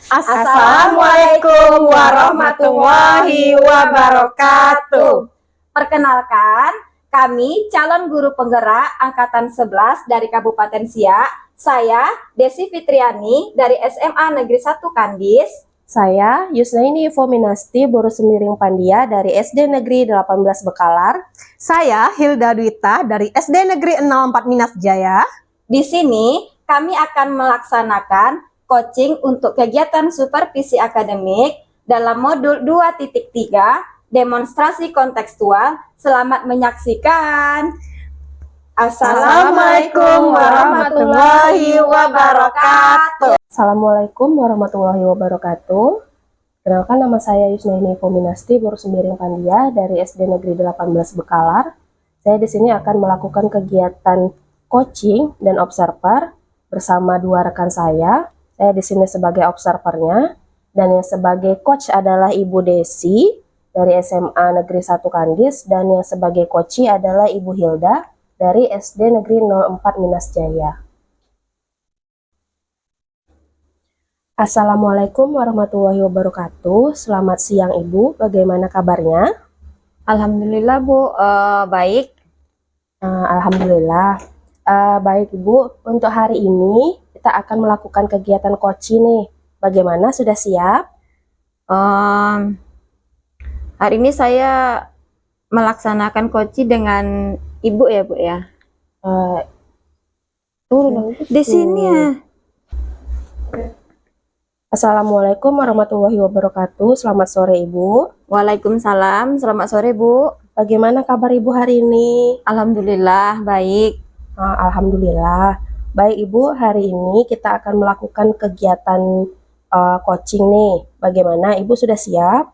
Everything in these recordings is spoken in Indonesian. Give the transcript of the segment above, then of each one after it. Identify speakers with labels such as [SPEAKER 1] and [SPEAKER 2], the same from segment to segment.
[SPEAKER 1] Assalamualaikum warahmatullahi wabarakatuh. Perkenalkan, kami calon guru penggerak Angkatan 11 dari Kabupaten Siak. Saya Desi Fitriani dari SMA Negeri 1 Kandis.
[SPEAKER 2] Saya Yusnaini Fominasti Boru Semiring Pandia dari SD Negeri 18 Bekalar.
[SPEAKER 3] Saya Hilda Dwita dari SD Negeri 04 Minas Jaya.
[SPEAKER 1] Di sini kami akan melaksanakan coaching untuk kegiatan supervisi akademik dalam modul 2.3 demonstrasi kontekstual. Selamat menyaksikan. Assalamualaikum warahmatullahi wabarakatuh.
[SPEAKER 2] Assalamualaikum warahmatullahi wabarakatuh. Kenalkan, nama saya Yusnaini Fominasti Boru Semiring Pandia dari SD Negeri 18 Bekalar. Saya di sini akan melakukan kegiatan coaching dan observer bersama dua rekan saya. Saya di sini sebagai observernya, dan yang sebagai coach adalah Ibu Desi dari SMA Negeri 1 Kandis, dan yang sebagai coachee adalah Ibu Hilda dari SD Negeri 04 Minas Jaya. Assalamualaikum warahmatullahi wabarakatuh. Selamat siang Ibu, bagaimana kabarnya?
[SPEAKER 1] Alhamdulillah Bu, baik.
[SPEAKER 2] Alhamdulillah. Baik Ibu, untuk hari ini kita akan melakukan kegiatan coaching nih. Bagaimana, sudah siap?
[SPEAKER 1] Hari ini saya melaksanakan coaching dengan Ibu ya Bu ya. Turun di sini ya.
[SPEAKER 2] Assalamualaikum warahmatullahi wabarakatuh. Selamat sore Ibu.
[SPEAKER 1] Waalaikumsalam, selamat sore Bu.
[SPEAKER 2] Bagaimana kabar Ibu hari ini?
[SPEAKER 1] Alhamdulillah baik.
[SPEAKER 2] Alhamdulillah. Baik Ibu, hari ini kita akan melakukan kegiatan coaching nih. Bagaimana, Ibu sudah siap?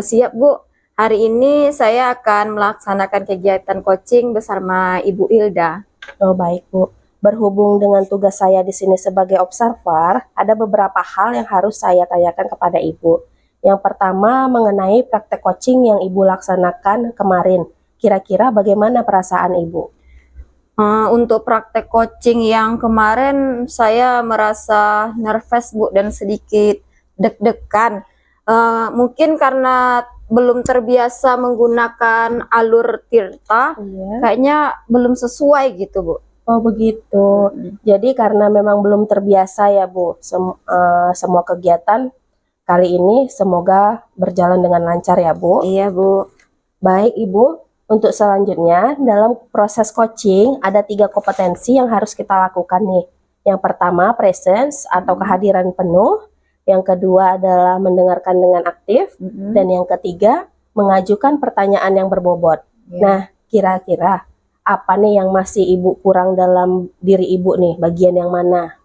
[SPEAKER 1] Siap Bu. Hari ini saya akan melaksanakan kegiatan coaching bersama Ibu Hilda.
[SPEAKER 2] Oh baik Bu. Berhubung dengan tugas saya di sini sebagai observer, ada beberapa hal yang harus saya tanyakan kepada Ibu. Yang pertama mengenai praktek coaching yang Ibu laksanakan kemarin. Kira-kira bagaimana perasaan Ibu?
[SPEAKER 1] Untuk praktek coaching yang kemarin saya merasa nervous Bu dan sedikit deg-degan. Mungkin karena belum terbiasa menggunakan alur tirta, kayaknya belum sesuai gitu Bu.
[SPEAKER 2] Oh begitu. Jadi karena memang belum terbiasa ya Bu, semua kegiatan kali ini semoga berjalan dengan lancar ya Bu.
[SPEAKER 1] Iya Bu.
[SPEAKER 2] Baik Ibu. Untuk selanjutnya, dalam proses coaching ada 3 kompetensi yang harus kita lakukan nih. Yang pertama, presence atau kehadiran penuh. Yang kedua adalah mendengarkan dengan aktif. Dan yang ketiga, mengajukan pertanyaan yang berbobot. Nah, kira-kira apa nih yang masih Ibu kurang dalam diri Ibu nih? Bagian yang mana?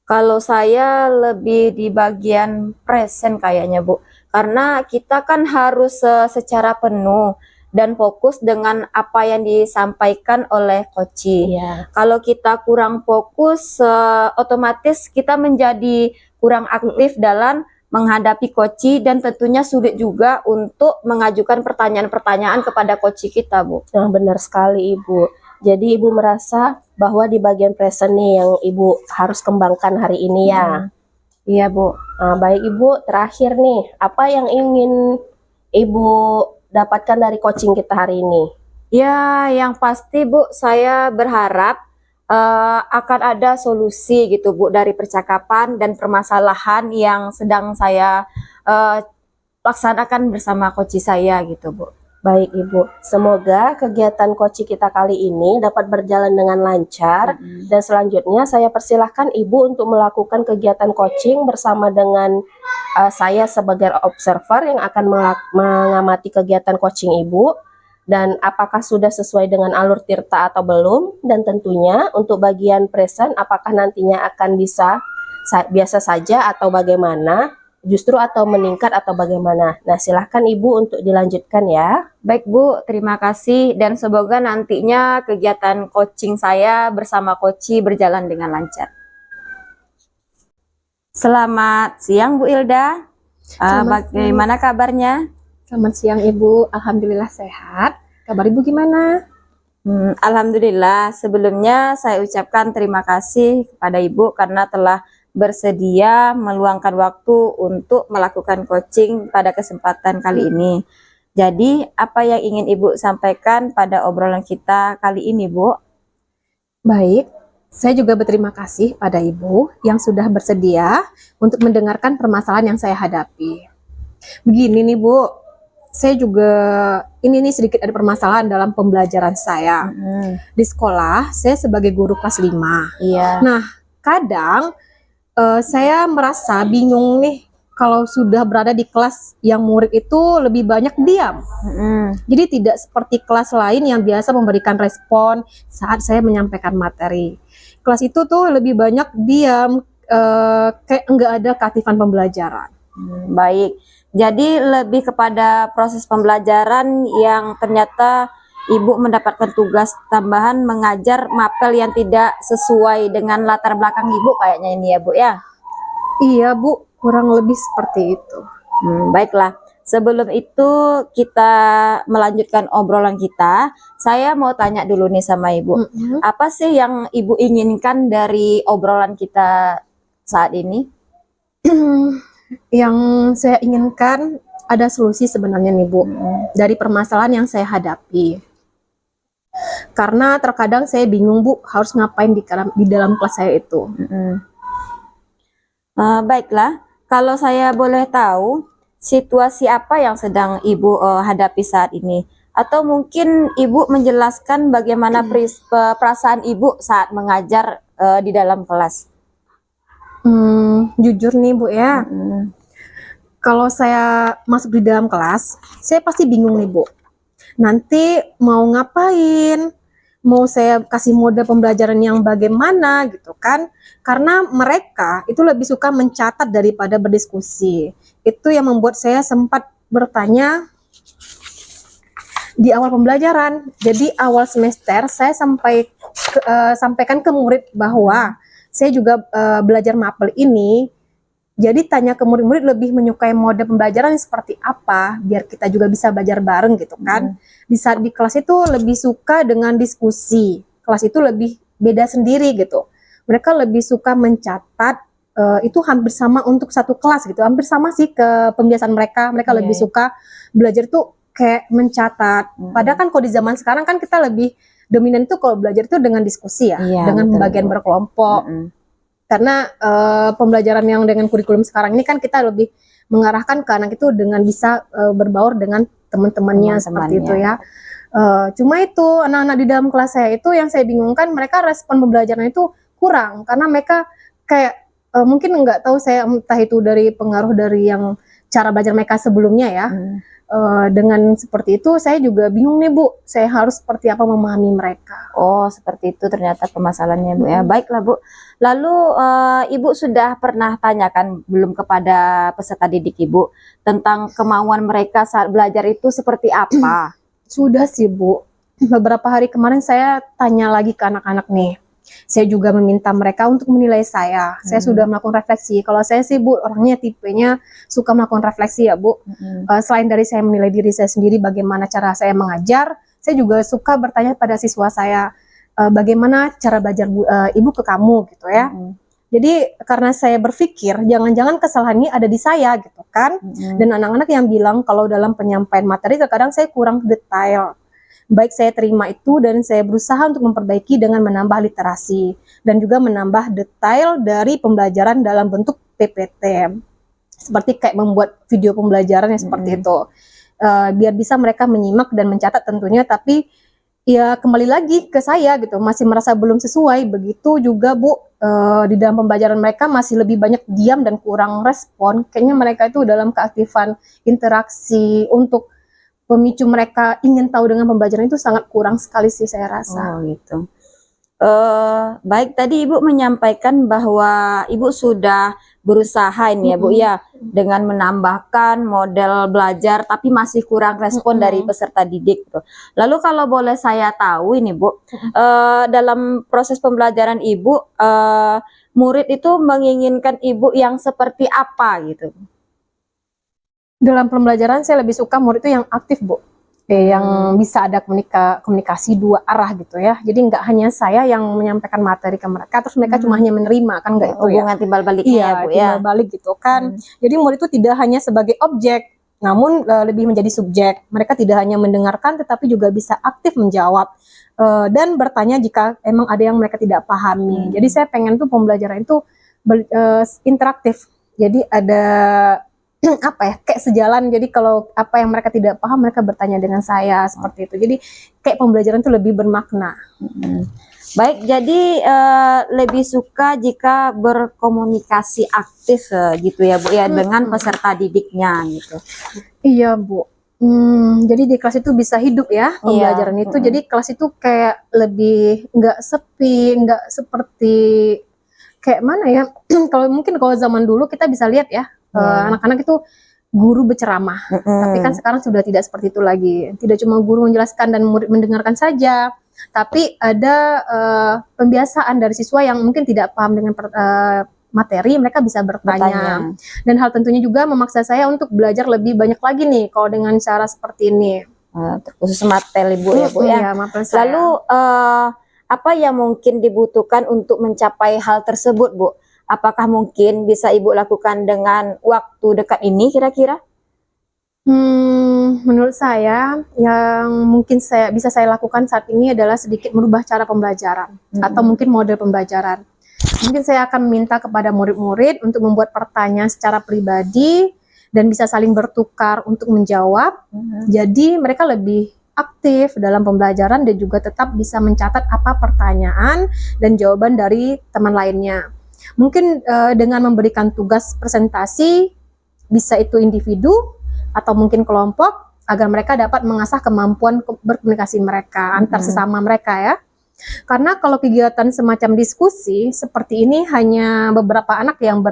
[SPEAKER 1] Kalau saya lebih di bagian present kayaknya Bu. Karena kita kan harus secara penuh dan fokus dengan apa yang disampaikan oleh coaching. Kalau kita kurang fokus, otomatis kita menjadi kurang aktif dalam menghadapi coaching, dan tentunya sulit juga untuk mengajukan pertanyaan-pertanyaan kepada coaching kita Bu.
[SPEAKER 2] Nah benar sekali Ibu. Jadi Ibu merasa bahwa di bagian present nih yang Ibu harus kembangkan hari ini ya.
[SPEAKER 1] Iya Bu.
[SPEAKER 2] Nah, baik Ibu, terakhir nih, apa yang ingin Ibu dapatkan dari coaching kita hari ini?
[SPEAKER 1] Ya, yang pasti Bu, saya berharap akan ada solusi gitu Bu dari percakapan dan permasalahan yang sedang saya laksanakan bersama coach saya gitu Bu.
[SPEAKER 2] Baik Ibu, semoga kegiatan coaching kita kali ini dapat berjalan dengan lancar. Dan selanjutnya saya persilahkan Ibu untuk melakukan kegiatan coaching bersama dengan saya sebagai observer yang akan mengamati kegiatan coaching Ibu, dan apakah sudah sesuai dengan alur tirta atau belum, dan tentunya untuk bagian present apakah nantinya akan bisa biasa saja atau bagaimana, justru atau meningkat atau bagaimana. Nah silahkan Ibu untuk dilanjutkan ya.
[SPEAKER 1] Baik Bu, terima kasih, dan semoga nantinya kegiatan coaching saya bersama coaching berjalan dengan lancar. Selamat siang Bu Hilda. Bagaimana kabarnya?
[SPEAKER 3] Selamat siang Ibu, alhamdulillah sehat. Kabar Ibu gimana?
[SPEAKER 1] Alhamdulillah, sebelumnya saya ucapkan terima kasih kepada Ibu karena telah bersedia meluangkan waktu untuk melakukan coaching pada kesempatan kali ini. Jadi, apa yang ingin Ibu sampaikan pada obrolan kita kali ini, Bu?
[SPEAKER 3] Baik, saya juga berterima kasih pada Ibu yang sudah bersedia untuk mendengarkan permasalahan yang saya hadapi. Begini nih Bu, saya juga ini nih sedikit ada permasalahan dalam pembelajaran saya. Di sekolah, saya sebagai guru kelas 5.
[SPEAKER 1] Iya.
[SPEAKER 3] Nah, kadang saya merasa bingung nih kalau sudah berada di kelas yang murid itu lebih banyak diam. Jadi tidak seperti kelas lain yang biasa memberikan respon saat saya menyampaikan materi. Kelas itu tuh lebih banyak diam, kayak enggak ada keaktifan pembelajaran.
[SPEAKER 1] Baik. Jadi lebih kepada proses pembelajaran yang ternyata Ibu mendapatkan tugas tambahan mengajar mapel yang tidak sesuai dengan latar belakang Ibu kayaknya ini ya, Bu ya.
[SPEAKER 3] Iya Bu, kurang lebih seperti itu.
[SPEAKER 1] Baiklah. Sebelum itu kita melanjutkan obrolan kita, saya mau tanya dulu nih sama Ibu. Apa sih yang Ibu inginkan dari obrolan kita saat ini?
[SPEAKER 3] Yang saya inginkan ada solusi sebenarnya nih Bu, dari permasalahan yang saya hadapi. Karena terkadang saya bingung Bu, harus ngapain di dalam kelas saya itu.
[SPEAKER 1] Baiklah, kalau saya boleh tahu, situasi apa yang sedang Ibu hadapi saat ini? Atau mungkin Ibu menjelaskan bagaimana perasaan Ibu saat mengajar di dalam kelas?
[SPEAKER 3] Jujur nih Bu ya, kalau saya masuk di dalam kelas, saya pasti bingung nih Bu. Nanti mau ngapain? Mau saya kasih mode pembelajaran yang bagaimana gitu kan? Karena mereka itu lebih suka mencatat daripada berdiskusi. Itu yang membuat saya sempat bertanya di awal pembelajaran. Jadi awal semester saya sampaikan ke murid bahwa saya juga belajar mapel ini, jadi tanya ke murid-murid lebih menyukai mode pembelajaran seperti apa, biar kita juga bisa belajar bareng gitu kan. Di saat di kelas itu lebih suka dengan diskusi, kelas itu lebih beda sendiri gitu. Mereka lebih suka mencatat, itu hampir sama untuk satu kelas gitu, hampir sama sih ke pembiasaan mereka lebih suka belajar tuh kayak mencatat. Padahal kan kalau di zaman sekarang kan kita lebih dominan itu kalau belajar itu dengan diskusi ya, dengan pembagian berkelompok. Karena pembelajaran yang dengan kurikulum sekarang ini kan kita lebih mengarahkan ke anak itu dengan bisa berbaur dengan teman-temannya seperti itu ya. Cuma itu anak-anak di dalam kelas saya itu yang saya bingungkan, mereka respon pembelajaran itu kurang karena mereka kayak mungkin nggak tahu saya entah itu dari pengaruh dari yang cara belajar mereka sebelumnya ya. Dengan seperti itu saya juga bingung nih Bu, saya harus seperti apa memahami mereka.
[SPEAKER 1] Oh, seperti itu ternyata permasalahannya Bu ya. Baiklah Bu, lalu Ibu sudah pernah tanyakan belum kepada peserta didik Ibu tentang kemauan mereka saat belajar itu seperti apa?
[SPEAKER 3] Sudah sih Bu, beberapa hari kemarin saya tanya lagi ke anak-anak nih. Saya juga meminta mereka untuk menilai saya. Saya sudah melakukan refleksi. Kalau saya sih Bu, orangnya tipenya suka melakukan refleksi ya Bu. Selain dari saya menilai diri saya sendiri bagaimana cara saya mengajar, saya juga suka bertanya pada siswa saya, bagaimana cara belajar Ibu ke kamu gitu ya. Jadi karena saya berpikir jangan-jangan kesalahan ini ada di saya gitu kan. Dan anak-anak yang bilang kalau dalam penyampaian materi terkadang saya kurang detail. Baik saya terima itu dan saya berusaha untuk memperbaiki dengan menambah literasi dan juga menambah detail dari pembelajaran dalam bentuk PPT. Seperti kayak membuat video pembelajaran yang seperti itu. Biar bisa mereka menyimak dan mencatat tentunya, tapi ya kembali lagi ke saya gitu, masih merasa belum sesuai. Begitu juga Bu, di dalam pembelajaran mereka masih lebih banyak diam dan kurang respon. Kayaknya mereka itu dalam keaktifan interaksi untuk pemicu mereka ingin tahu dengan pembelajaran itu sangat kurang sekali sih saya rasa.
[SPEAKER 1] Oh gitu. Baik, tadi Ibu menyampaikan bahwa Ibu sudah berusaha ini ya Bu ya, dengan menambahkan model belajar tapi masih kurang respon dari peserta didik gitu. Lalu kalau boleh saya tahu ini Bu, dalam proses pembelajaran Ibu, murid itu menginginkan Ibu yang seperti apa gitu?
[SPEAKER 3] Dalam pembelajaran saya lebih suka murid itu yang aktif Bu, yang bisa ada komunikasi dua arah gitu ya. Jadi nggak hanya saya yang menyampaikan materi ke mereka, terus mereka cuma hanya menerima, kan nggak itu ya.
[SPEAKER 1] Hubungan timbal baliknya
[SPEAKER 3] Iya,
[SPEAKER 1] ya Bu ya.
[SPEAKER 3] timbal balik gitu kan. Jadi murid itu tidak hanya sebagai objek, namun lebih menjadi subjek. Mereka tidak hanya mendengarkan, tetapi juga bisa aktif menjawab dan bertanya jika emang ada yang mereka tidak pahami. Jadi saya pengen tuh pembelajaran itu interaktif. Jadi ada apa ya, kayak sejalan. Jadi kalau apa yang mereka tidak paham, mereka bertanya dengan saya seperti itu. Jadi kayak pembelajaran itu lebih bermakna.
[SPEAKER 1] Baik, jadi lebih suka jika berkomunikasi aktif gitu ya Bu ya, dengan peserta didiknya gitu.
[SPEAKER 3] Iya Bu. Jadi di kelas itu bisa hidup ya pembelajaran itu. Jadi kelas itu kayak lebih nggak sepi, nggak seperti kayak mana ya? Kalau zaman dulu kita bisa lihat ya, anak-anak itu guru berceramah. Tapi kan sekarang sudah tidak seperti itu lagi. Tidak cuma guru menjelaskan dan murid mendengarkan saja, tapi ada pembiasaan dari siswa yang mungkin tidak paham dengan materi, mereka bisa bertanya. Dan hal tentunya juga memaksa saya untuk belajar lebih banyak lagi nih kalau dengan cara seperti ini.
[SPEAKER 1] Khusus materi Bu ya Bu ya.
[SPEAKER 3] Iya, materi saya.
[SPEAKER 1] Lalu apa yang mungkin dibutuhkan untuk mencapai hal tersebut Bu? Apakah mungkin bisa Ibu lakukan dengan waktu dekat ini kira-kira?
[SPEAKER 3] Menurut saya yang mungkin bisa saya lakukan saat ini adalah sedikit merubah cara pembelajaran atau mungkin model pembelajaran. Mungkin saya akan minta kepada murid-murid untuk membuat pertanyaan secara pribadi dan bisa saling bertukar untuk menjawab. Jadi mereka lebih aktif dalam pembelajaran dan juga tetap bisa mencatat apa pertanyaan dan jawaban dari teman lainnya. Mungkin dengan memberikan tugas presentasi, bisa itu individu atau mungkin kelompok, agar mereka dapat mengasah kemampuan berkomunikasi mereka antar sesama mereka ya. Karena kalau kegiatan semacam diskusi seperti ini hanya beberapa anak yang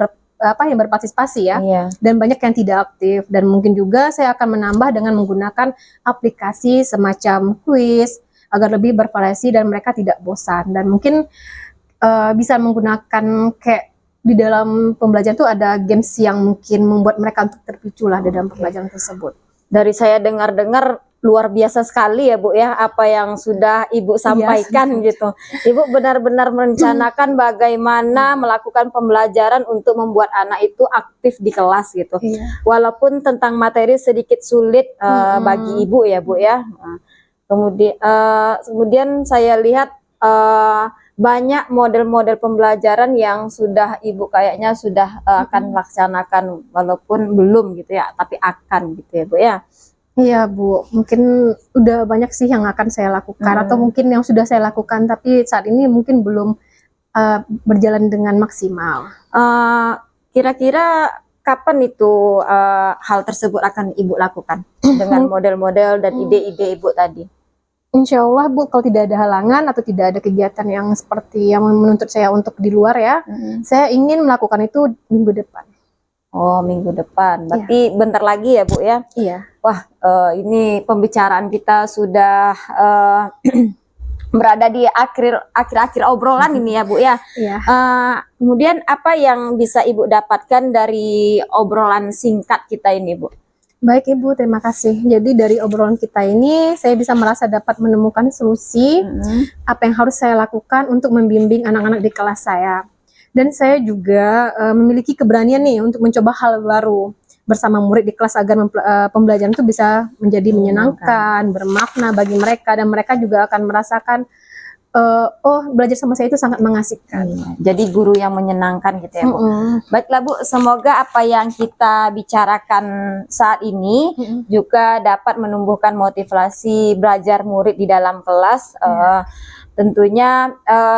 [SPEAKER 3] berpartisipasi ya, dan banyak yang tidak aktif. Dan mungkin juga saya akan menambah dengan menggunakan aplikasi semacam kuis agar lebih bervariasi dan mereka tidak bosan. Dan mungkin bisa menggunakan kayak di dalam pembelajaran itu ada games yang mungkin membuat mereka untuk terpicu lah dalam pembelajaran tersebut.
[SPEAKER 1] Dari saya dengar-dengar luar biasa sekali ya Bu ya, apa yang sudah Ibu sampaikan gitu. Ibu benar-benar merencanakan bagaimana melakukan pembelajaran untuk membuat anak itu aktif di kelas gitu. Walaupun tentang materi sedikit sulit bagi Ibu ya Bu ya. Kemudian saya lihat banyak model-model pembelajaran yang sudah Ibu kayaknya sudah akan laksanakan, walaupun belum gitu ya, tapi akan gitu ya Bu ya.
[SPEAKER 3] Iya Bu, mungkin udah banyak sih yang akan saya lakukan atau mungkin yang sudah saya lakukan tapi saat ini mungkin belum berjalan dengan maksimal.
[SPEAKER 1] Kira-kira kapan itu hal tersebut akan Ibu lakukan dengan model-model dan ide-ide Ibu tadi?
[SPEAKER 3] Insya Allah Bu, kalau tidak ada halangan atau tidak ada kegiatan yang seperti yang menuntut saya untuk di luar ya, saya ingin melakukan itu minggu depan.
[SPEAKER 1] Oh, minggu depan. Berarti bentar lagi ya Bu ya?
[SPEAKER 3] Iya.
[SPEAKER 1] Wah, ini pembicaraan kita sudah berada di akhir obrolan ini ya Bu ya.
[SPEAKER 3] Iya.
[SPEAKER 1] Kemudian apa yang bisa Ibu dapatkan dari obrolan singkat kita ini Bu?
[SPEAKER 3] Baik Ibu, terima kasih. Jadi dari obrolan kita ini saya bisa merasa dapat menemukan solusi apa yang harus saya lakukan untuk membimbing anak-anak di kelas saya. Dan saya juga memiliki keberanian nih untuk mencoba hal baru bersama murid di kelas agar pembelajaran itu bisa menjadi menyenangkan, bermakna bagi mereka, dan mereka juga akan merasakan oh, belajar sama saya itu sangat mengasihkan.
[SPEAKER 1] Jadi guru yang menyenangkan gitu ya Bu. Baiklah Bu, semoga apa yang kita bicarakan saat ini juga dapat menumbuhkan motivasi belajar murid di dalam kelas. Tentunya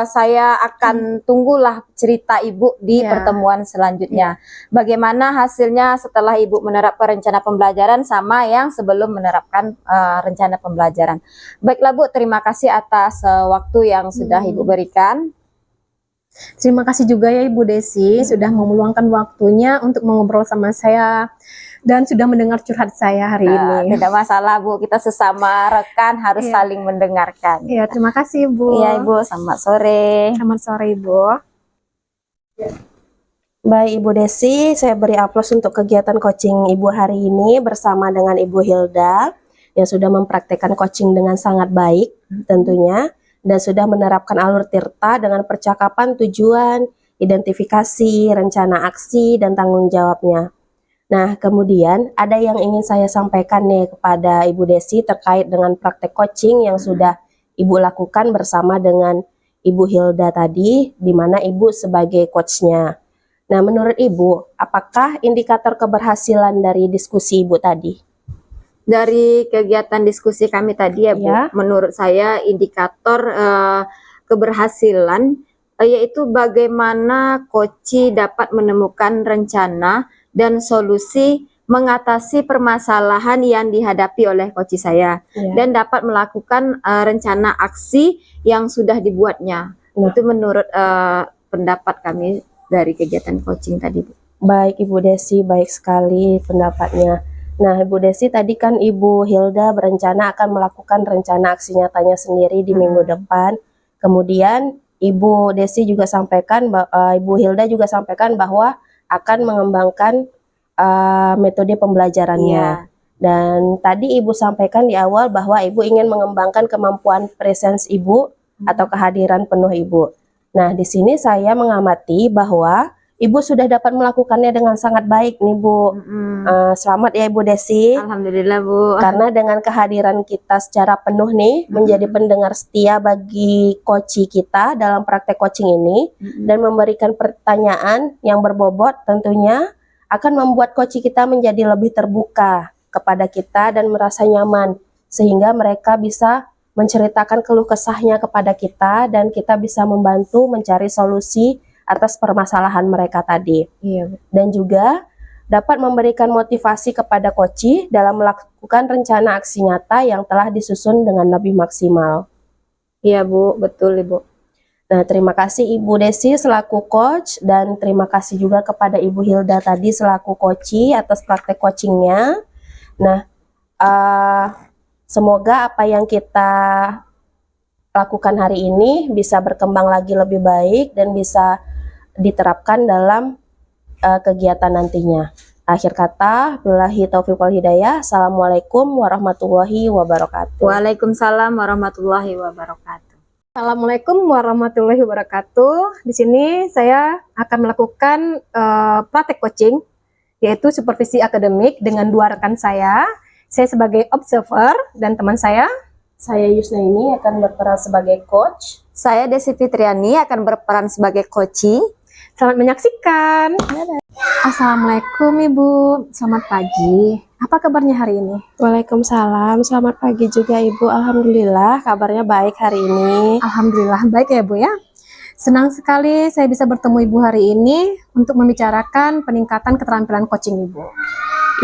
[SPEAKER 1] saya akan tunggulah cerita Ibu di pertemuan selanjutnya. Bagaimana hasilnya setelah Ibu menerapkan rencana pembelajaran sama yang sebelum menerapkan rencana pembelajaran. Baiklah Bu, terima kasih atas waktu yang sudah Ibu berikan.
[SPEAKER 3] Terima kasih juga ya Ibu Desi sudah meluangkan waktunya untuk mengobrol sama saya dan sudah mendengar curhat saya hari ini.
[SPEAKER 1] Tidak masalah Bu, kita sesama rekan harus saling mendengarkan.
[SPEAKER 3] Iya, terima kasih Ibu.
[SPEAKER 1] Iya Ibu, selamat sore.
[SPEAKER 3] Selamat sore Ibu.
[SPEAKER 2] Baik Ibu Desi, saya beri aplaus untuk kegiatan coaching Ibu hari ini bersama dengan Ibu Hilda. yang sudah mempraktekkan coaching dengan sangat baik tentunya, dan sudah menerapkan alur tirta dengan percakapan, tujuan, identifikasi, rencana aksi, dan tanggung jawabnya. Nah, kemudian ada yang ingin saya sampaikan nih kepada Ibu Desi terkait dengan praktek coaching yang sudah Ibu lakukan bersama dengan Ibu Hilda tadi, di mana Ibu sebagai coachnya. Nah, menurut Ibu, apakah indikator keberhasilan dari diskusi Ibu tadi?
[SPEAKER 1] Dari kegiatan diskusi kami tadi ya Bu,
[SPEAKER 2] Ya.
[SPEAKER 1] menurut saya indikator keberhasilan yaitu bagaimana coach dapat menemukan rencana dan solusi mengatasi permasalahan yang dihadapi oleh coach saya
[SPEAKER 2] Ya.
[SPEAKER 1] dan dapat melakukan rencana aksi yang sudah dibuatnya.
[SPEAKER 2] Nah.
[SPEAKER 1] Itu menurut pendapat kami dari kegiatan coaching tadi Bu.
[SPEAKER 2] Baik Ibu Desi, baik sekali pendapatnya. Nah, Ibu Desi tadi kan Ibu Hilda berencana akan melakukan rencana aksi nyatanya sendiri di minggu depan. Kemudian Ibu Desi juga sampaikan, Ibu Hilda juga sampaikan bahwa akan mengembangkan metode pembelajarannya.
[SPEAKER 1] Iya.
[SPEAKER 2] Dan tadi Ibu sampaikan di awal bahwa Ibu ingin mengembangkan kemampuan presence Ibu atau kehadiran penuh Ibu. Nah, di sini saya mengamati bahwa Ibu sudah dapat melakukannya dengan sangat baik nih Bu. Selamat ya Ibu Desi.
[SPEAKER 1] Alhamdulillah Bu.
[SPEAKER 2] Karena dengan kehadiran kita secara penuh nih menjadi pendengar setia bagi coach kita dalam praktek coaching ini dan memberikan pertanyaan yang berbobot tentunya akan membuat coach kita menjadi lebih terbuka kepada kita dan merasa nyaman sehingga mereka bisa menceritakan keluh kesahnya kepada kita dan kita bisa membantu mencari solusi atas permasalahan mereka tadi.
[SPEAKER 1] Iya Bu.
[SPEAKER 2] Dan juga dapat memberikan motivasi kepada coach dalam melakukan rencana aksi nyata yang telah disusun dengan lebih maksimal.
[SPEAKER 1] Iya Bu, betul Ibu.
[SPEAKER 2] Nah, terima kasih Ibu Desi selaku coach dan terima kasih juga kepada Ibu Hilda tadi selaku coach atas praktek coachingnya. Nah, semoga apa yang kita lakukan hari ini bisa berkembang lagi lebih baik dan bisa diterapkan dalam kegiatan nantinya. Akhir kata, billahi taufiq wal hidayah. Assalamualaikum warahmatullahi wabarakatuh.
[SPEAKER 1] Waalaikumsalam warahmatullahi wabarakatuh.
[SPEAKER 3] Assalamualaikum warahmatullahi wabarakatuh. Di sini saya akan melakukan praktek coaching, yaitu supervisi akademik dengan dua rekan saya. Saya sebagai observer dan teman saya.
[SPEAKER 2] Saya Yusna ini akan berperan sebagai coach.
[SPEAKER 1] Saya Desi Fitriani akan berperan sebagai coaching.
[SPEAKER 3] Selamat menyaksikan. Assalamualaikum Ibu, selamat pagi. Apa kabarnya hari ini?
[SPEAKER 2] Waalaikumsalam, selamat pagi juga Ibu. Alhamdulillah kabarnya baik hari ini.
[SPEAKER 3] Alhamdulillah baik ya Bu ya. Senang sekali saya bisa bertemu Ibu hari ini untuk membicarakan peningkatan keterampilan coaching Ibu.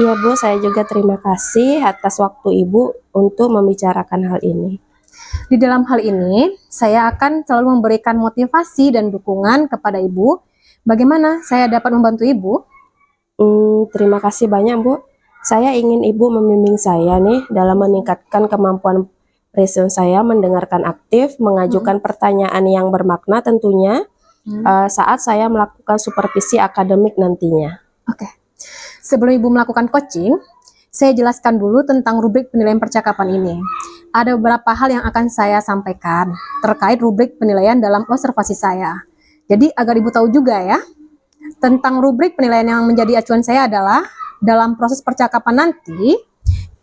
[SPEAKER 2] Iya Bu, saya juga terima kasih atas waktu Ibu untuk membicarakan hal ini.
[SPEAKER 3] Di dalam hal ini, saya akan selalu memberikan motivasi dan dukungan kepada Ibu. Bagaimana saya dapat membantu Ibu?
[SPEAKER 2] Terima kasih banyak Bu. Saya ingin Ibu membimbing saya nih dalam meningkatkan kemampuan presence saya mendengarkan aktif, mengajukan pertanyaan yang bermakna tentunya saat saya melakukan supervisi akademik nantinya.
[SPEAKER 3] Oke. Sebelum Ibu melakukan coaching, saya jelaskan dulu tentang rubrik penilaian percakapan ini. Ada beberapa hal yang akan saya sampaikan terkait rubrik penilaian dalam observasi saya. Jadi agar Ibu tahu juga ya, tentang rubrik penilaian yang menjadi acuan saya adalah dalam proses percakapan nanti,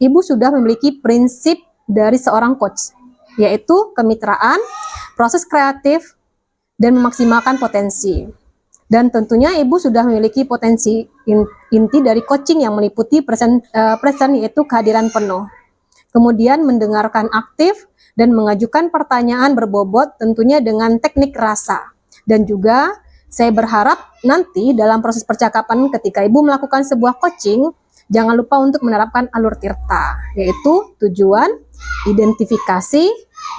[SPEAKER 3] Ibu sudah memiliki prinsip dari seorang coach, yaitu kemitraan, proses kreatif, dan memaksimalkan potensi. Dan tentunya Ibu sudah memiliki potensi inti dari coaching yang meliputi present yaitu kehadiran penuh. Kemudian mendengarkan aktif dan mengajukan pertanyaan berbobot tentunya dengan teknik rasa. Dan juga saya berharap nanti dalam proses percakapan ketika Ibu melakukan sebuah coaching, jangan lupa untuk menerapkan alur tirta, yaitu tujuan, identifikasi,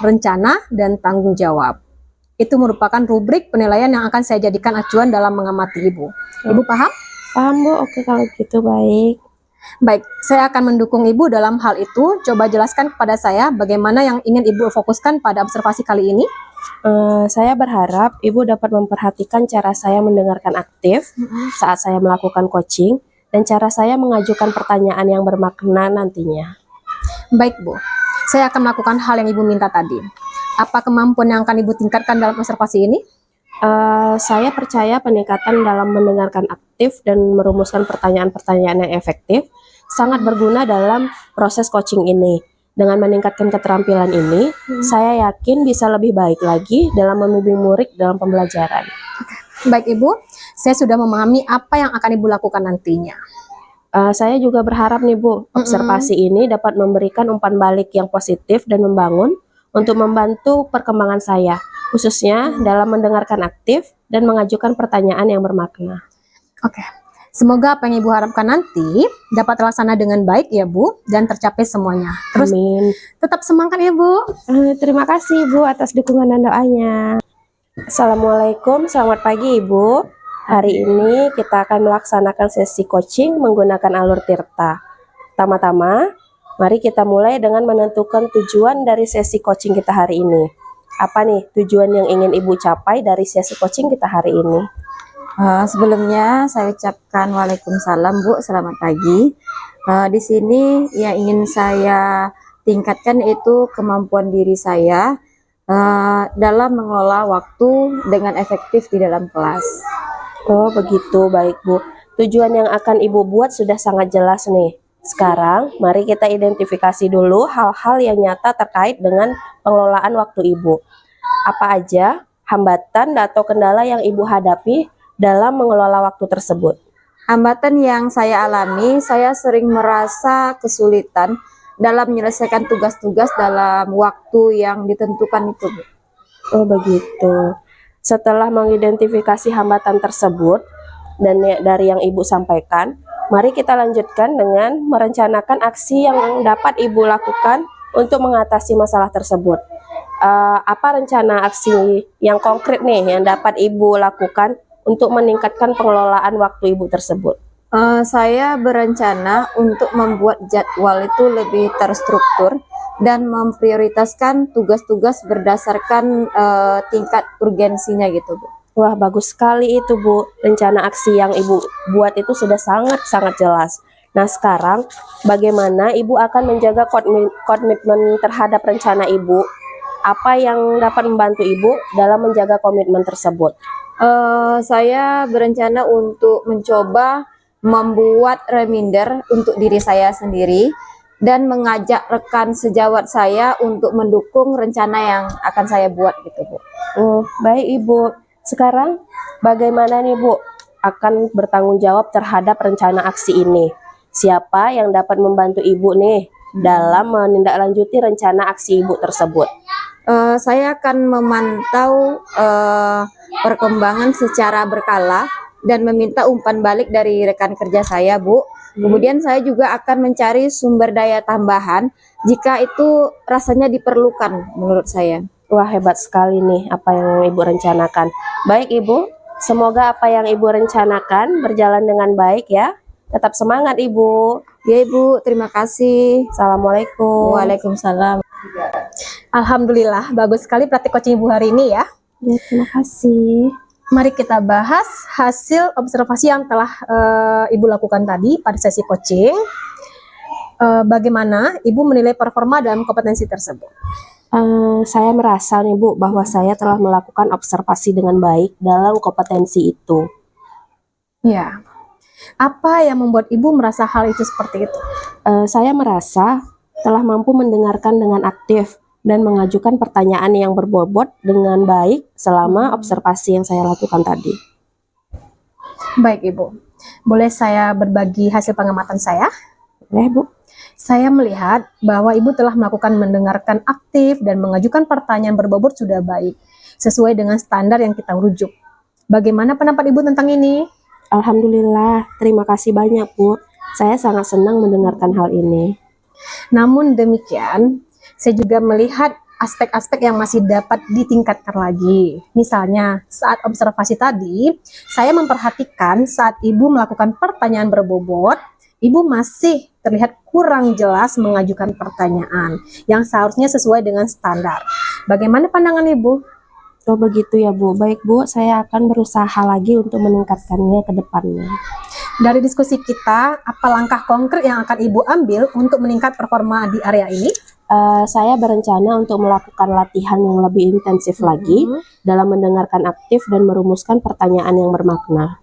[SPEAKER 3] rencana, dan tanggung jawab. Itu merupakan rubrik penilaian yang akan saya jadikan acuan dalam mengamati Ibu. Ibu paham?
[SPEAKER 2] Paham Bu, oke kalau gitu baik.
[SPEAKER 3] Baik, saya akan mendukung Ibu dalam hal itu. Coba jelaskan kepada saya bagaimana yang ingin Ibu fokuskan pada observasi kali ini.
[SPEAKER 2] Saya berharap Ibu dapat memperhatikan cara saya mendengarkan aktif saat saya melakukan coaching dan cara saya mengajukan pertanyaan yang bermakna nantinya.
[SPEAKER 3] Baik, Bu. Saya akan melakukan hal yang Ibu minta tadi. Apa kemampuan yang akan Ibu tingkatkan dalam observasi ini?
[SPEAKER 2] Saya percaya peningkatan dalam mendengarkan aktif dan merumuskan pertanyaan-pertanyaan yang efektif sangat berguna dalam proses coaching ini. Dengan meningkatkan keterampilan ini, saya yakin bisa lebih baik lagi dalam membimbing murid dalam pembelajaran.
[SPEAKER 3] Baik, Ibu. Saya sudah memahami apa yang akan Ibu lakukan nantinya.
[SPEAKER 2] Saya juga berharap nih Bu, observasi ini dapat memberikan umpan balik yang positif dan membangun untuk membantu perkembangan saya, khususnya dalam mendengarkan aktif dan mengajukan pertanyaan yang bermakna.
[SPEAKER 3] Oke. Semoga apa yang Ibu harapkan nanti dapat terlaksana dengan baik ya Bu, dan tercapai semuanya. Terus
[SPEAKER 2] Amin.
[SPEAKER 3] tetap semangat ya Bu.
[SPEAKER 2] Terima kasih Bu atas dukungan dan doanya. Assalamualaikum, selamat pagi Ibu. Hari ini kita akan melaksanakan sesi coaching menggunakan alur Tirta. Pertama-tama, mari kita mulai dengan menentukan tujuan dari sesi coaching kita hari ini. Apa nih tujuan yang ingin Ibu capai dari sesi coaching kita hari ini?
[SPEAKER 1] Sebelumnya saya ucapkan Waalaikumsalam Bu, selamat pagi. Di sini yang ingin saya tingkatkan itu kemampuan diri saya dalam mengelola waktu dengan efektif di dalam kelas.
[SPEAKER 2] Oh begitu, baik Bu. Tujuan yang akan Ibu buat sudah sangat jelas nih. Sekarang mari kita identifikasi dulu hal-hal yang nyata terkait dengan pengelolaan waktu Ibu. Apa aja hambatan atau kendala yang Ibu hadapi dalam mengelola waktu tersebut?
[SPEAKER 1] Hambatan yang saya alami, saya sering merasa kesulitan dalam menyelesaikan tugas-tugas dalam waktu yang ditentukan itu, Bu.
[SPEAKER 2] Oh begitu. Setelah mengidentifikasi hambatan tersebut dan dari yang Ibu sampaikan, mari kita lanjutkan dengan merencanakan aksi yang dapat Ibu lakukan untuk mengatasi masalah tersebut. Apa rencana aksi yang konkret nih yang dapat Ibu lakukan untuk meningkatkan pengelolaan waktu Ibu tersebut?
[SPEAKER 1] Saya berencana untuk membuat jadwal itu lebih terstruktur dan memprioritaskan tugas-tugas berdasarkan tingkat urgensinya gitu, Bu.
[SPEAKER 2] Wah, bagus sekali itu, Bu. Rencana aksi yang Ibu buat itu sudah sangat-sangat jelas. Nah, sekarang bagaimana Ibu akan menjaga komitmen terhadap rencana Ibu? Apa yang dapat membantu Ibu dalam menjaga komitmen tersebut?
[SPEAKER 1] Saya berencana untuk mencoba membuat reminder untuk diri saya sendiri dan mengajak rekan sejawat saya untuk mendukung rencana yang akan saya buat gitu, Bu.
[SPEAKER 2] Baik Ibu. Sekarang bagaimana nih Bu akan bertanggung jawab terhadap rencana aksi ini? Siapa yang dapat membantu Ibu nih dalam menindaklanjuti rencana aksi Ibu tersebut?
[SPEAKER 1] Saya akan memantau perkembangan secara berkala dan meminta umpan balik dari rekan kerja saya, Bu. Kemudian saya juga akan mencari sumber daya tambahan jika itu rasanya diperlukan menurut saya.
[SPEAKER 2] Wah, hebat sekali nih apa yang Ibu rencanakan. Baik Ibu, semoga apa yang Ibu rencanakan berjalan dengan baik ya. Tetap semangat Ibu.
[SPEAKER 1] Ya Ibu, terima kasih.
[SPEAKER 2] Assalamualaikum.
[SPEAKER 1] Waalaikumsalam.
[SPEAKER 3] Alhamdulillah, bagus sekali praktik coaching Ibu hari ini ya.
[SPEAKER 2] Ya, terima kasih.
[SPEAKER 3] Mari kita bahas hasil observasi yang telah Ibu lakukan tadi pada sesi coaching. Bagaimana Ibu menilai performa dalam kompetensi tersebut?
[SPEAKER 2] Saya merasa nih Bu bahwa saya telah melakukan observasi dengan baik dalam kompetensi itu.
[SPEAKER 3] Ya. Apa yang membuat Ibu merasa hal itu seperti itu?
[SPEAKER 2] Saya merasa telah mampu mendengarkan dengan aktif dan mengajukan pertanyaan yang berbobot dengan baik selama observasi yang saya lakukan tadi.
[SPEAKER 3] Baik Ibu, boleh saya berbagi hasil pengamatan saya?
[SPEAKER 2] Boleh Bu.
[SPEAKER 3] Saya melihat bahwa Ibu telah melakukan mendengarkan aktif dan mengajukan pertanyaan berbobot sudah baik, sesuai dengan standar yang kita rujuk. Bagaimana pendapat Ibu tentang ini?
[SPEAKER 2] Alhamdulillah, terima kasih banyak Bu. Saya sangat senang mendengarkan hal ini.
[SPEAKER 3] Namun demikian, saya juga melihat aspek-aspek yang masih dapat ditingkatkan lagi. Misalnya, saat observasi tadi, saya memperhatikan saat Ibu melakukan pertanyaan berbobot, Ibu masih terlihat kurang jelas mengajukan pertanyaan yang seharusnya sesuai dengan standar. Bagaimana pandangan Ibu?
[SPEAKER 2] Oh begitu ya Bu. Baik Bu, saya akan berusaha lagi untuk meningkatkannya ke depannya.
[SPEAKER 3] Dari diskusi kita, apa langkah konkret yang akan Ibu ambil untuk meningkat performa di area ini?
[SPEAKER 2] Saya berencana untuk melakukan latihan yang lebih intensif lagi dalam mendengarkan aktif dan merumuskan pertanyaan yang bermakna.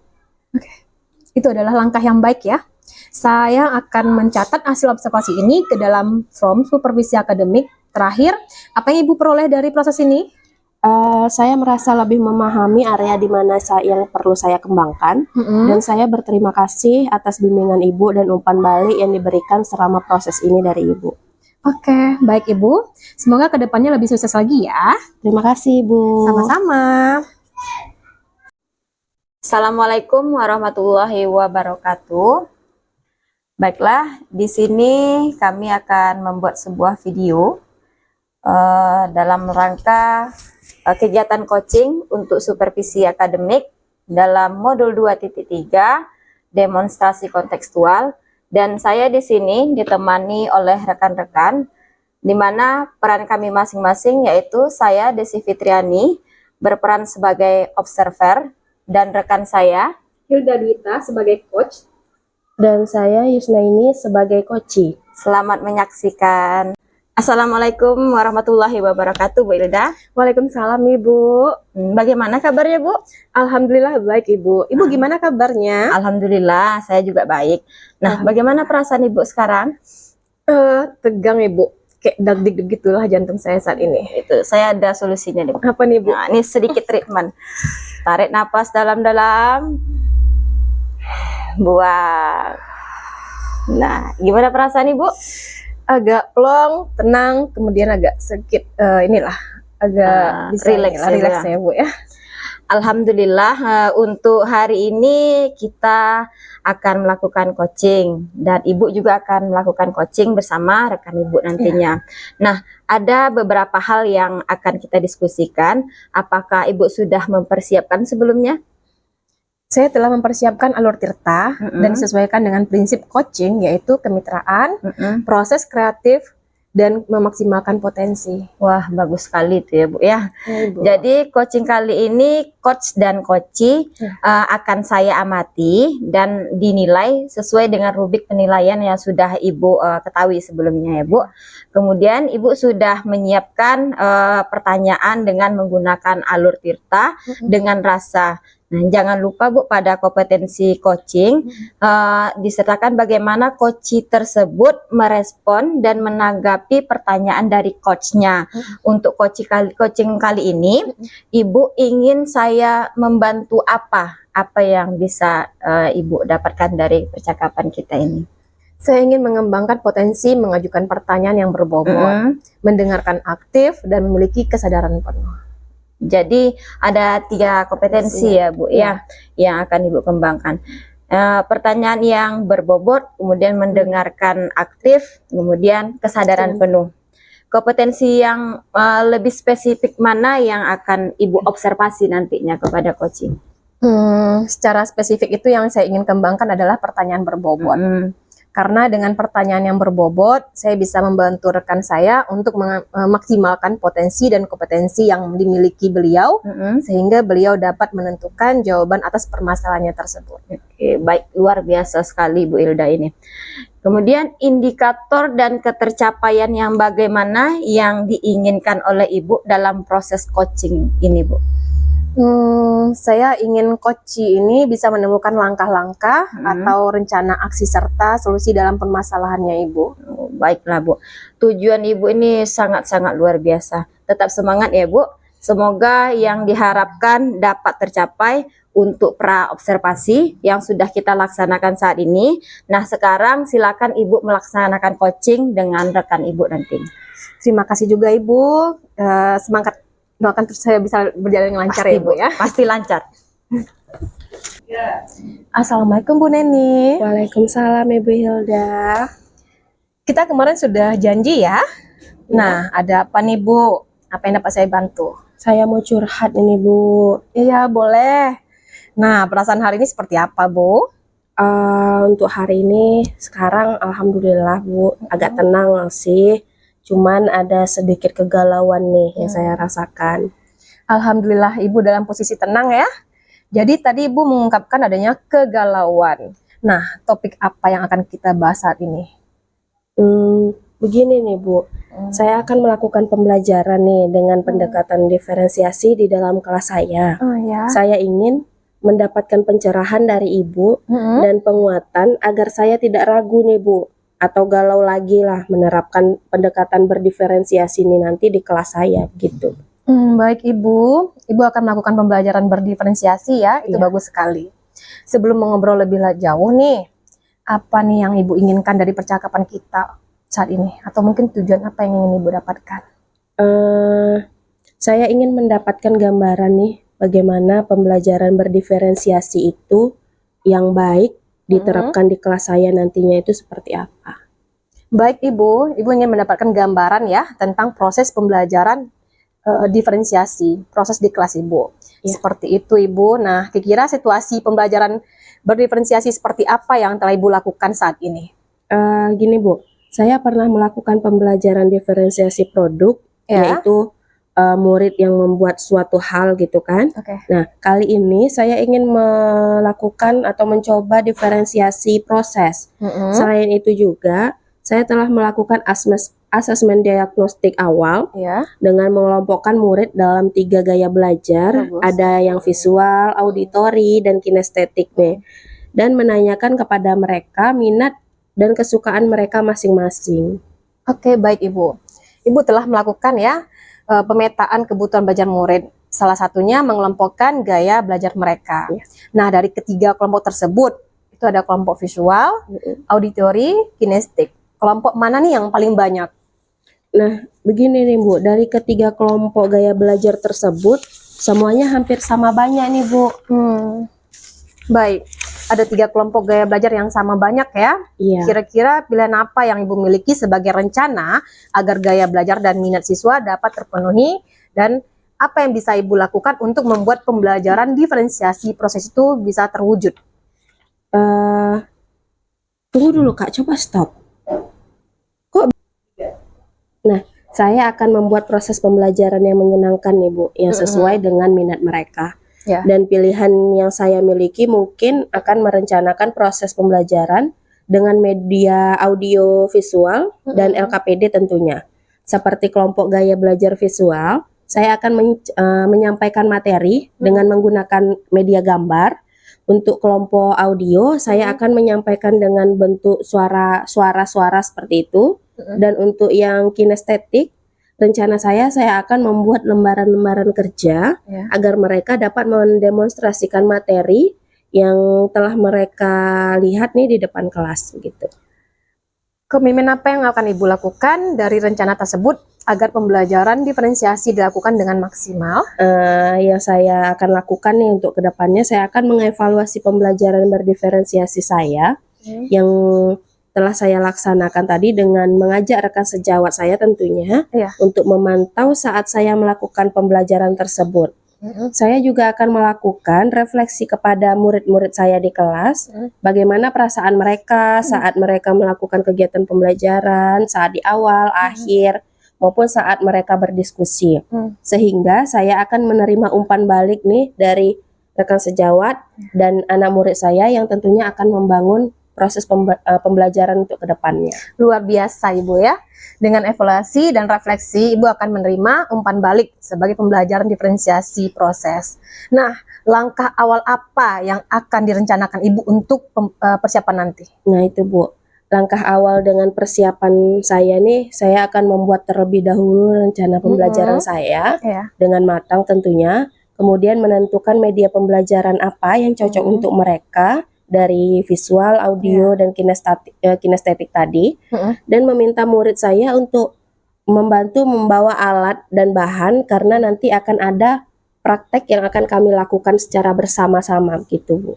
[SPEAKER 3] Itu adalah langkah yang baik ya. Saya akan mencatat hasil observasi ini ke dalam form supervisi akademik. Terakhir, apa yang Ibu peroleh dari proses ini?
[SPEAKER 2] Saya merasa lebih memahami area di mana yang perlu saya kembangkan, dan saya berterima kasih atas bimbingan Ibu dan umpan balik yang diberikan selama proses ini dari Ibu.
[SPEAKER 3] Oke, baik Ibu. Semoga kedepannya lebih sukses lagi ya.
[SPEAKER 2] Terima kasih Ibu.
[SPEAKER 3] Sama-sama.
[SPEAKER 1] Assalamualaikum warahmatullahi wabarakatuh. Baiklah, di sini kami akan membuat sebuah video dalam rangka kegiatan coaching untuk supervisi akademik dalam modul 2.3 demonstrasi kontekstual, dan saya di sini ditemani oleh rekan-rekan di mana peran kami masing-masing, yaitu saya Desi Fitriani berperan sebagai observer dan rekan saya
[SPEAKER 3] Hilda Dwita sebagai coach.
[SPEAKER 2] Dan saya Yusnaini sebagai coach.
[SPEAKER 1] Selamat menyaksikan. Assalamualaikum warahmatullahi wabarakatuh, Bu Hilda.
[SPEAKER 3] Waalaikumsalam Ibu.
[SPEAKER 1] Bagaimana kabarnya, Bu?
[SPEAKER 3] Alhamdulillah baik Ibu. Ibu gimana kabarnya?
[SPEAKER 1] Alhamdulillah, saya juga baik. Nah, bagaimana perasaan Ibu sekarang?
[SPEAKER 3] Tegang Ibu. Kayak dag-dig gitulah jantung saya saat ini.
[SPEAKER 1] Itu, saya ada solusinya nih, Bu.
[SPEAKER 3] Apa nih Bu?
[SPEAKER 1] Nah, ini sedikit treatment. Tarik napas dalam-dalam. Buang. Nah, gimana perasaan Ibu?
[SPEAKER 3] Agak plong, tenang, kemudian agak sedikit agak bisa relax ya Bu ya.
[SPEAKER 1] Alhamdulillah, untuk hari ini kita akan melakukan coaching dan Ibu juga akan melakukan coaching bersama rekan Ibu nantinya. Nah, ada beberapa hal yang akan kita diskusikan. Apakah Ibu sudah mempersiapkan sebelumnya?
[SPEAKER 3] Saya telah mempersiapkan alur tirta dan disesuaikan dengan prinsip coaching, yaitu kemitraan, proses kreatif, dan memaksimalkan potensi.
[SPEAKER 1] Wah, bagus sekali itu ya Bu ya.
[SPEAKER 3] Ibu.
[SPEAKER 1] Jadi coaching kali ini coach dan coachee akan saya amati dan dinilai sesuai dengan rubrik penilaian yang sudah Ibu ketahui sebelumnya ya Bu. Kemudian Ibu sudah menyiapkan pertanyaan dengan menggunakan alur tirta dengan rasa. Nah, jangan lupa Bu, pada kompetensi coaching disertakan bagaimana coachee tersebut merespon dan menanggapi pertanyaan dari coachnya. Untuk coaching kali ini, Ibu ingin saya membantu apa yang bisa Ibu dapatkan dari percakapan kita ini?
[SPEAKER 3] Saya ingin mengembangkan potensi mengajukan pertanyaan yang berbobot, mendengarkan aktif, dan memiliki kesadaran penuh.
[SPEAKER 1] Jadi ada 3 kompetensi ya Bu ya yang akan Ibu kembangkan. Pertanyaan yang berbobot, kemudian mendengarkan aktif, kemudian kesadaran penuh. Kompetensi yang lebih spesifik mana yang akan Ibu observasi nantinya kepada coaching?
[SPEAKER 3] Secara spesifik itu yang saya ingin kembangkan adalah pertanyaan berbobot. Karena dengan pertanyaan yang berbobot, saya bisa membantu rekan saya untuk memaksimalkan potensi dan kompetensi yang dimiliki beliau, sehingga beliau dapat menentukan jawaban atas permasalahannya tersebut.
[SPEAKER 1] Oke, baik, luar biasa sekali Bu Hilda ini. Kemudian indikator dan ketercapaian yang bagaimana yang diinginkan oleh Ibu dalam proses coaching ini Bu?
[SPEAKER 3] Saya ingin coachee ini bisa menemukan langkah-langkah atau rencana aksi serta solusi dalam permasalahannya Ibu.
[SPEAKER 1] Baiklah Bu, tujuan Ibu ini sangat-sangat luar biasa. Tetap semangat ya Bu. Semoga yang diharapkan dapat tercapai untuk pra observasi yang sudah kita laksanakan saat ini. Nah, sekarang silakan Ibu melaksanakan coaching dengan rekan Ibu nanti.
[SPEAKER 3] Terima kasih juga Ibu. Semangat. Doakan terus saya bisa berjalan dengan lancar ya Bu ya.
[SPEAKER 1] Pasti lancar.
[SPEAKER 3] Assalamualaikum Bu Neni.
[SPEAKER 2] Waalaikumsalam Ibu Hilda.
[SPEAKER 3] Kita kemarin sudah janji ya. Nah, ada apa nih Bu? Apa yang dapat saya bantu?
[SPEAKER 2] Saya mau curhat ini Bu.
[SPEAKER 3] Iya boleh. Nah, perasaan hari ini seperti apa Bu?
[SPEAKER 2] Untuk hari ini sekarang alhamdulillah Bu, agak tenang sih. Cuman ada sedikit kegalauan nih yang saya rasakan.
[SPEAKER 3] Alhamdulillah Ibu dalam posisi tenang ya. Jadi tadi Ibu mengungkapkan adanya kegalauan. Nah, topik apa yang akan kita bahas saat ini?
[SPEAKER 2] Begini nih Bu, saya akan melakukan pembelajaran nih dengan pendekatan diferensiasi di dalam kelas saya.
[SPEAKER 3] Oh ya.
[SPEAKER 2] Saya ingin mendapatkan pencerahan dari Ibu dan penguatan agar saya tidak ragu nih Bu, atau galau lagi lah menerapkan pendekatan berdiferensiasi ini nanti di kelas saya gitu.
[SPEAKER 3] Baik Ibu, Ibu akan melakukan pembelajaran berdiferensiasi ya, itu
[SPEAKER 2] Iya.
[SPEAKER 3] bagus sekali. Sebelum mengobrol lebih jauh nih, apa nih yang Ibu inginkan dari percakapan kita saat ini? Atau mungkin tujuan apa yang ingin Ibu dapatkan?
[SPEAKER 2] Saya ingin mendapatkan gambaran nih bagaimana pembelajaran berdiferensiasi itu yang baik diterapkan di kelas saya nantinya itu seperti apa.
[SPEAKER 3] Baik Ibu, Ibu ingin mendapatkan gambaran ya tentang proses pembelajaran diferensiasi, proses di kelas Ibu.
[SPEAKER 2] Ya.
[SPEAKER 3] Seperti itu Ibu. Nah, kira-kira situasi pembelajaran berdiferensiasi seperti apa yang telah Ibu lakukan saat ini?
[SPEAKER 2] Gini Bu, saya pernah melakukan pembelajaran diferensiasi produk,
[SPEAKER 3] Ya.
[SPEAKER 2] yaitu murid yang membuat suatu hal gitu kan.
[SPEAKER 3] Oke.
[SPEAKER 2] Nah, kali ini saya ingin melakukan atau mencoba diferensiasi proses. Selain itu juga, saya telah melakukan asesmen diagnostik awal
[SPEAKER 3] Ya.
[SPEAKER 2] dengan mengelompokkan murid dalam 3 gaya belajar.
[SPEAKER 3] Bagus.
[SPEAKER 2] Ada yang visual, auditori, dan kinestetik nih. Dan menanyakan kepada mereka minat dan kesukaan mereka masing-masing.
[SPEAKER 3] Oke, baik Ibu. Ibu telah melakukan ya pemetaan kebutuhan belajar murid. Salah satunya mengelompokkan gaya belajar mereka.
[SPEAKER 2] Ya.
[SPEAKER 3] Nah, dari ketiga kelompok tersebut, itu ada kelompok visual, auditori, kinestik. Kelompok mana nih yang paling banyak?
[SPEAKER 2] Nah, begini nih Bu, dari ketiga kelompok gaya belajar tersebut, semuanya hampir sama banyak nih Bu.
[SPEAKER 3] Baik, ada 3 kelompok gaya belajar yang sama banyak ya.
[SPEAKER 2] Iya.
[SPEAKER 3] Kira-kira pilihan apa yang Ibu miliki sebagai rencana agar gaya belajar dan minat siswa dapat terpenuhi, dan apa yang bisa Ibu lakukan untuk membuat pembelajaran diferensiasi proses itu bisa terwujud?
[SPEAKER 2] Tunggu dulu Kak, coba stop. Nah, saya akan membuat proses pembelajaran yang menyenangkan nih Bu, yang sesuai dengan minat mereka.
[SPEAKER 3] Ya.
[SPEAKER 2] Dan pilihan yang saya miliki mungkin akan merencanakan proses pembelajaran dengan media audio visual dan LKPD tentunya. Seperti kelompok gaya belajar visual, saya akan menyampaikan materi dengan menggunakan media gambar. Untuk kelompok audio, saya akan menyampaikan dengan bentuk suara-suara seperti itu. Dan untuk yang kinestetik, rencana saya akan membuat lembaran-lembaran kerja agar mereka dapat mendemonstrasikan materi yang telah mereka lihat nih di depan kelas gitu.
[SPEAKER 3] Komitmen apa yang akan Ibu lakukan dari rencana tersebut agar pembelajaran diferensiasi dilakukan dengan maksimal?
[SPEAKER 2] Yang saya akan lakukan nih untuk kedepannya, saya akan mengevaluasi pembelajaran berdiferensiasi saya yang telah saya laksanakan tadi dengan mengajak rekan sejawat saya tentunya untuk memantau saat saya melakukan pembelajaran tersebut. Saya juga akan melakukan refleksi kepada murid-murid saya di kelas, bagaimana perasaan mereka saat mereka melakukan kegiatan pembelajaran, saat di awal, akhir, maupun saat mereka berdiskusi. Sehingga saya akan menerima umpan balik nih dari rekan sejawat dan anak murid saya yang tentunya akan membangun proses pembelajaran untuk kedepannya.
[SPEAKER 3] Luar biasa Ibu ya. Dengan evaluasi dan refleksi, Ibu akan menerima umpan balik sebagai pembelajaran diferensiasi proses. Nah, langkah awal apa yang akan direncanakan Ibu untuk persiapan nanti?
[SPEAKER 2] Nah itu Bu, langkah awal dengan persiapan saya nih, saya akan membuat terlebih dahulu rencana pembelajaran saya dengan matang tentunya. Kemudian menentukan media pembelajaran apa yang cocok untuk mereka, dari visual, audio, dan kinestetik tadi, dan meminta murid saya untuk membantu membawa alat dan bahan karena nanti akan ada praktek yang akan kami lakukan secara bersama-sama gitu Bu.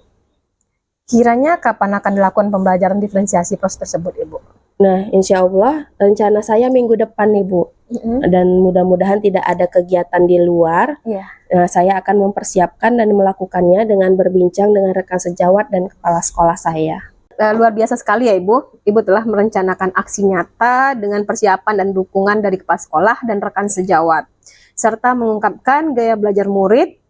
[SPEAKER 3] Kiranya kapan akan dilakukan pembelajaran diferensiasi proses tersebut Ibu?
[SPEAKER 2] Nah, insya Allah rencana saya minggu depan nih Bu, dan mudah-mudahan tidak ada kegiatan di luar. Nah, saya akan mempersiapkan dan melakukannya dengan berbincang dengan rekan sejawat dan kepala sekolah saya.
[SPEAKER 3] Luar biasa sekali ya Ibu. Ibu telah merencanakan aksi nyata dengan persiapan dan dukungan dari kepala sekolah dan rekan sejawat, serta mengungkapkan gaya belajar murid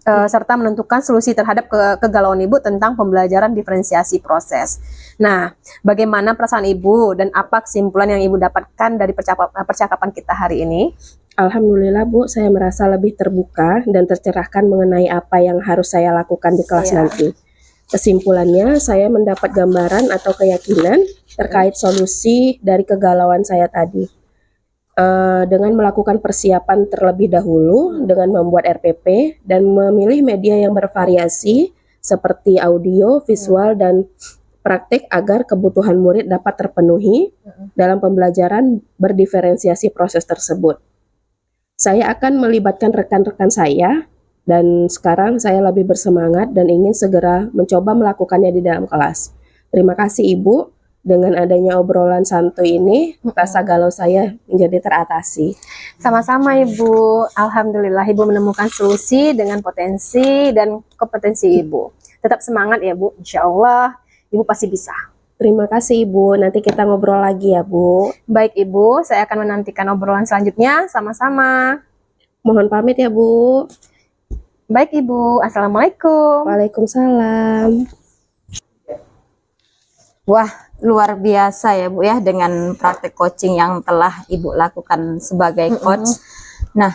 [SPEAKER 3] serta menentukan solusi terhadap kegalauan Ibu tentang pembelajaran diferensiasi proses. Nah, bagaimana perasaan Ibu dan apa kesimpulan yang Ibu dapatkan dari percakapan kita hari ini?
[SPEAKER 2] Alhamdulillah Bu, saya merasa lebih terbuka dan tercerahkan mengenai apa yang harus saya lakukan di kelas
[SPEAKER 3] Iya.
[SPEAKER 2] nanti. Kesimpulannya, saya mendapat gambaran atau keyakinan terkait solusi dari kegalauan saya tadi. Dengan melakukan persiapan terlebih dahulu, dengan membuat RPP, dan memilih media yang bervariasi seperti audio, visual, dan praktik agar kebutuhan murid dapat terpenuhi dalam pembelajaran berdiferensiasi proses tersebut. Saya akan melibatkan rekan-rekan saya, dan sekarang saya lebih bersemangat dan ingin segera mencoba melakukannya di dalam kelas. Terima kasih Ibu. Dengan adanya obrolan santuy ini, rasa galau saya menjadi teratasi.
[SPEAKER 3] Sama-sama Ibu. Alhamdulillah Ibu menemukan solusi dengan potensi dan kompetensi Ibu. Tetap semangat ya Bu. Insya Allah Ibu pasti bisa.
[SPEAKER 2] Terima kasih Ibu. Nanti kita ngobrol lagi ya Bu.
[SPEAKER 3] Baik Ibu, saya akan menantikan obrolan selanjutnya. Sama-sama.
[SPEAKER 2] Mohon pamit ya Bu.
[SPEAKER 3] Baik Ibu. Assalamualaikum.
[SPEAKER 2] Waalaikumsalam.
[SPEAKER 1] Wah, luar biasa ya Bu ya dengan praktek coaching yang telah Ibu lakukan sebagai coach. Nah,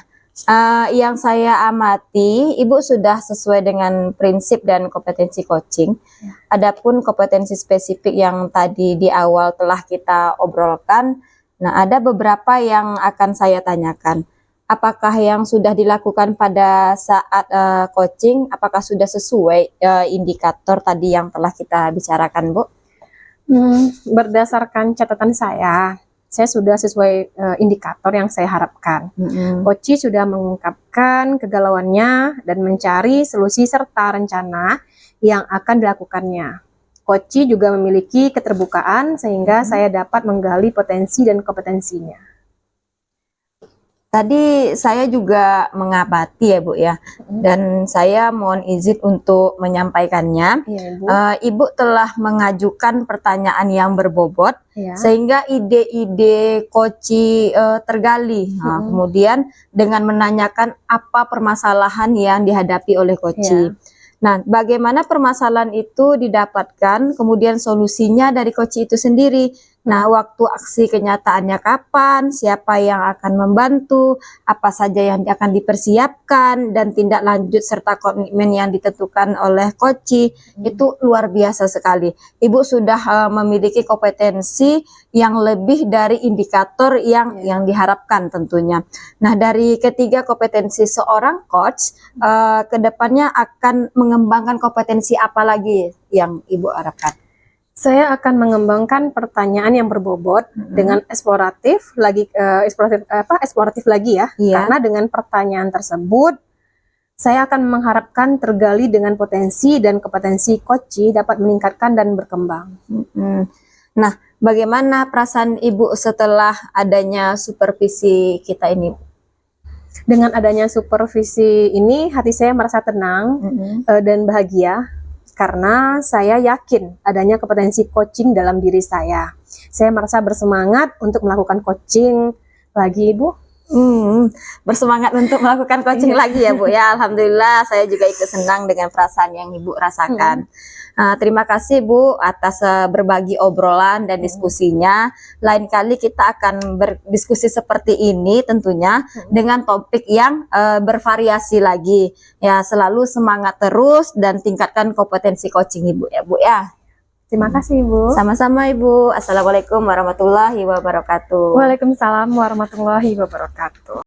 [SPEAKER 1] yang saya amati, Ibu sudah sesuai dengan prinsip dan kompetensi coaching. Adapun kompetensi spesifik yang tadi di awal telah kita obrolkan, nah ada beberapa yang akan saya tanyakan. Apakah yang sudah dilakukan pada saat coaching, apakah sudah sesuai indikator tadi yang telah kita bicarakan, Bu?
[SPEAKER 3] Berdasarkan catatan saya sudah sesuai indikator yang saya harapkan. Koci sudah mengungkapkan kegalauannya dan mencari solusi serta rencana yang akan dilakukannya. Koci juga memiliki keterbukaan sehingga saya dapat menggali potensi dan kompetensinya.
[SPEAKER 1] Tadi saya juga mengamati ya Bu ya, dan saya mohon izin untuk menyampaikannya.
[SPEAKER 3] Iya, Ibu.
[SPEAKER 1] Ibu telah mengajukan pertanyaan yang berbobot,
[SPEAKER 3] Iya.
[SPEAKER 1] sehingga ide-ide Koci tergali. Nah, kemudian dengan menanyakan apa permasalahan yang dihadapi oleh Koci.
[SPEAKER 3] Iya.
[SPEAKER 1] Nah, bagaimana permasalahan itu didapatkan, kemudian solusinya dari Koci itu sendiri. Nah, waktu aksi kenyataannya kapan, siapa yang akan membantu, apa saja yang akan dipersiapkan, dan tindak lanjut serta komitmen yang ditentukan oleh Koci, itu luar biasa sekali. Ibu sudah memiliki kompetensi yang lebih dari indikator yang diharapkan tentunya. Nah, dari ketiga kompetensi seorang coach, kedepannya akan mengembangkan kompetensi apa lagi yang Ibu harapkan?
[SPEAKER 3] Saya akan mengembangkan pertanyaan yang berbobot dengan eksploratif lagi ya.
[SPEAKER 1] Iya.
[SPEAKER 3] Karena dengan pertanyaan tersebut saya akan mengharapkan tergali dengan potensi dan kompetensi Koci dapat meningkatkan dan berkembang.
[SPEAKER 1] Nah, bagaimana perasaan Ibu setelah adanya supervisi kita ini?
[SPEAKER 3] Dengan adanya supervisi ini hati saya merasa tenang dan bahagia. Karena saya yakin adanya kompetensi coaching dalam diri saya. Saya merasa bersemangat untuk melakukan coaching lagi, Ibu.
[SPEAKER 1] Bersemangat untuk melakukan coaching lagi ya Bu ya. Alhamdulillah saya juga ikut senang dengan perasaan yang Ibu rasakan. Terima kasih Bu atas berbagi obrolan dan diskusinya. Lain kali kita akan berdiskusi seperti ini tentunya dengan topik yang bervariasi lagi. Ya, selalu semangat terus dan tingkatkan kompetensi coaching Ibu ya Bu ya.
[SPEAKER 3] Terima kasih Ibu.
[SPEAKER 1] Sama-sama Ibu. Assalamualaikum warahmatullahi wabarakatuh.
[SPEAKER 3] Waalaikumsalam warahmatullahi wabarakatuh.